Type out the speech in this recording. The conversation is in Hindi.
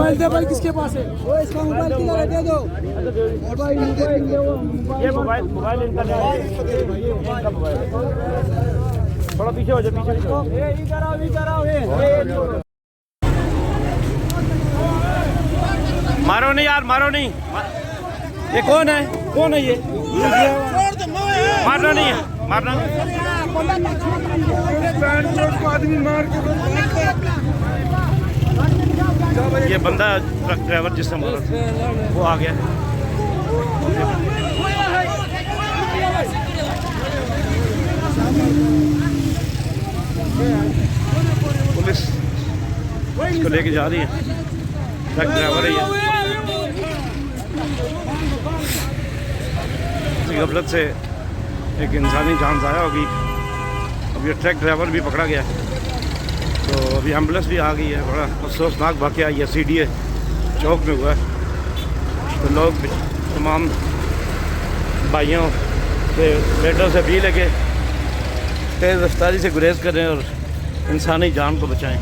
मोबाइल दे भाई, किसके पास है? वो इसका मोबाइल किधर है, दे दो। मोबाइल मोबाइल दे, वो ये मोबाइल इनका नहीं है, इनका मोबाइल। थोड़ा पीछे हो जाओ, पीछे इधर आओ, इधर आओ। मारो नहीं यार, मारो नहीं। ये कौन है, कौन है ये? मारना नहीं है, मारना नहीं। आदमी मार के ये बंदा ट्रक ड्राइवर जिसने मारा वो आ गया। पुलिस इसको लेके जा रही है, ट्रक ड्राइवर है ये। गफलत से एक इंसानी जान ज़ाया होगी। अब ये ट्रक ड्राइवर भी पकड़ा गया, तो अभी एम्बुलेंस भी आ गई है। बड़ा अफसोसनाक वाक़या ये CDA चौक में हुआ है। तो लोग तमाम भाइयों से बेटों से अपील है कि तेज़ रफ्तारी से गुरेज करें और इंसानी जान को बचाएं।